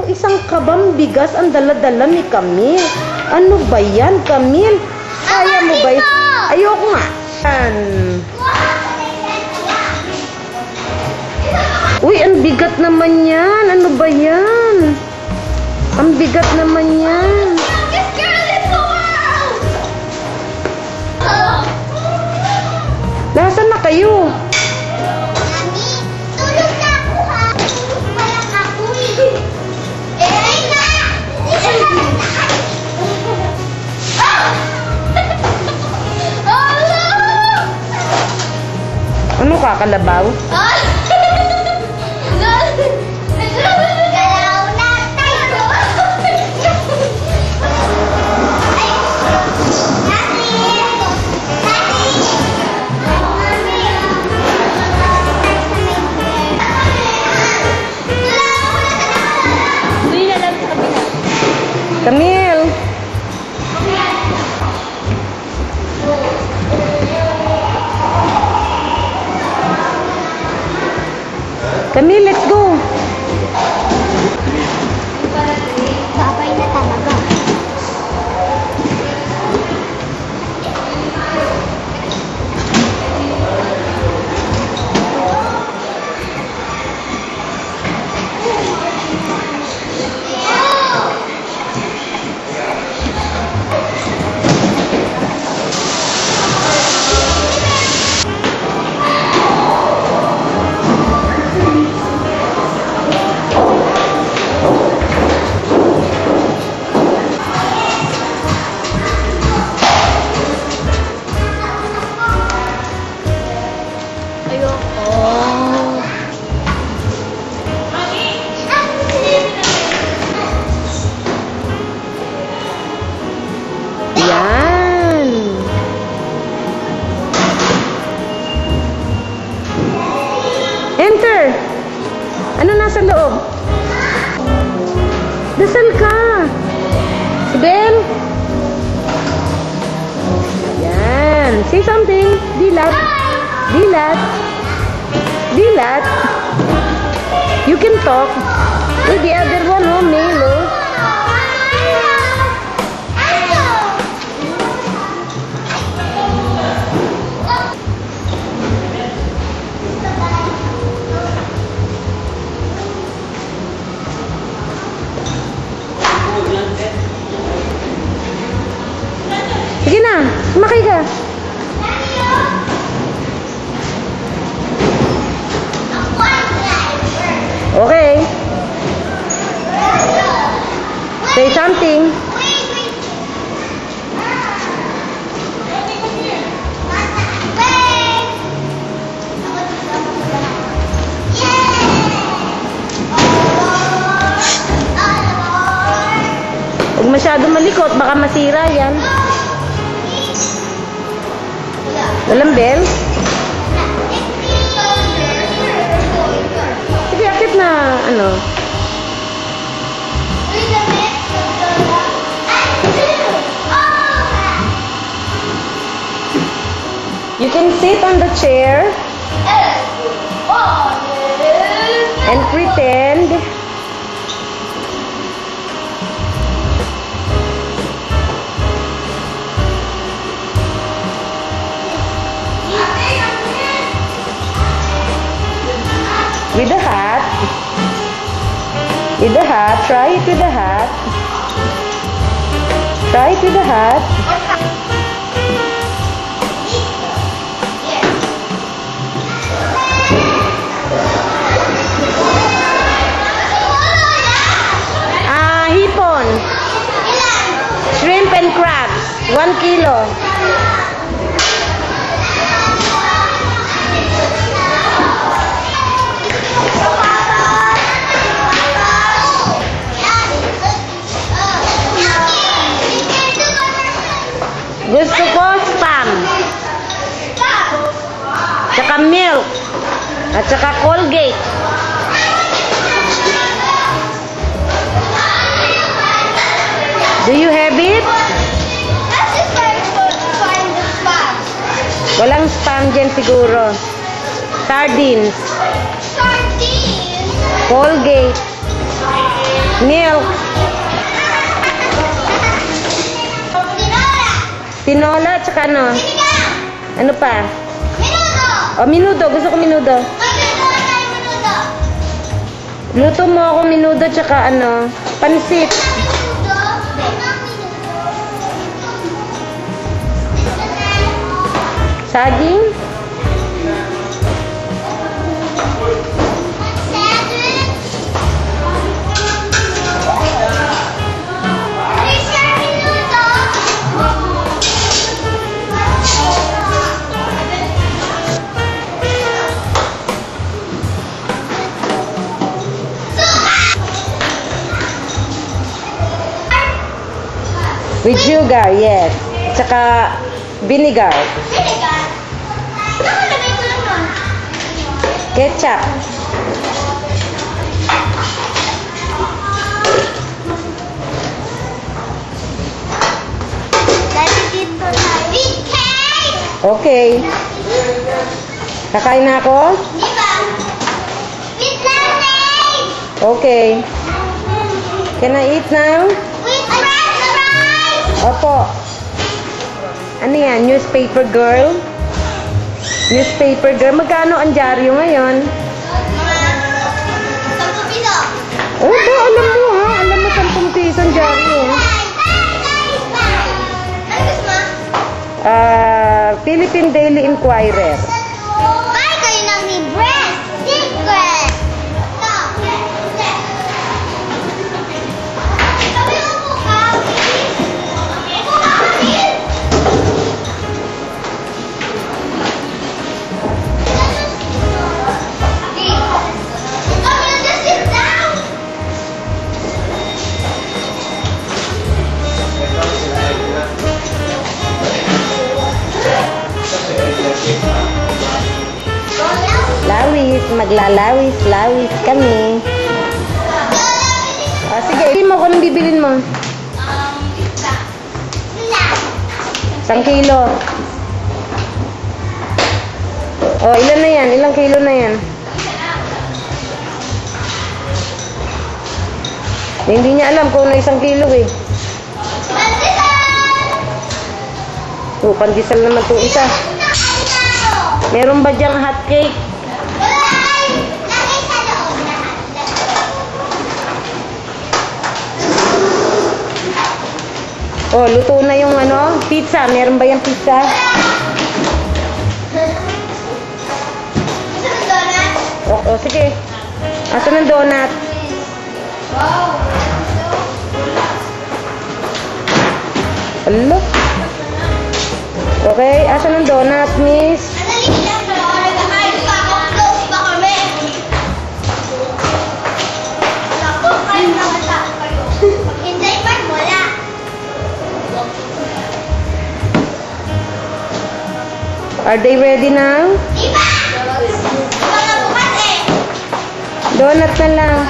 isang kabang bigas ang dala-dala ni Camille. Ano ba yan, Camille? Kaya mo ba? Ayoko nga. Uy, ang bigat naman yan. Ano ba yan? Ang bigat naman yan. Nasaan na kayo? Ano ka, kalabaw? Camille! Camille, let's go! Babay na talaga. Yan! Enter! Ano nasa loob? Dasal ka! Si Bel? Yan! Say something! Dilat! Dilat! Dilat! You can talk! With the other one, oh, Melo. Sige na, sumakay ka. Okay. Say something. Huwag masyado malikot, baka masira yan. Walang bell? Sige, akit na, ano. You can sit on the chair and pretend with the hat. With the hat. Try it with the hat. Try it with the hat. Hipon. Shrimp and crabs. 1 kilo. Gusto ko spam. Tsaka milk. At tsaka Colgate. Do you have it? Walang spam dyan siguro. Sardines. Sardines. Colgate. Milk. Tinola, tsaka ano? Sinigang! Ano pa? Minuto! O, minudo. Gusto ko minudo. Magluto tayo minuto! Luto mo ako minudo, tsaka ano? Pansit. Minuto? Saging? With sugar, yes. Tsaka vinegar. Sinigang? Nakalagay ko lang nun. Ketchup. Dahil dito tayo. Big cake! Okay. Kakain na ako? Di ba? With lemonade! Okay. Can I eat now? With french fries! Opo. Ano yan? Newspaper girl? Newspaper girl. Magkano ang dyaryo ngayon? Sampu piso. Oh, ba? Alam mo ha? Alam mo 10 piso ang dyaryo. Ano gusto mo? Philippine Daily Inquirer. Ay, kayo nang libre! Secret! Sabi mo po ka, po ka, just sit down! Lawis. Maglalawis kami. Sige, bilhin mo kung anong bibilin mo. Isa. 1 kilo. Oh, ilan na yan? Ilang kilo na yan? Hindi niya alam kung na 1 kilo eh. Oh, pandesal naman to isa. Meron ba diyang hot cake? Oh, luto na yung ano, pizza. Meron ba yung pizza? Oh, sige. Asan ang donut? Hello? Okay, asan ang donut, miss? Are they ready now? Iba! Iba na bukas eh! Donut na lang.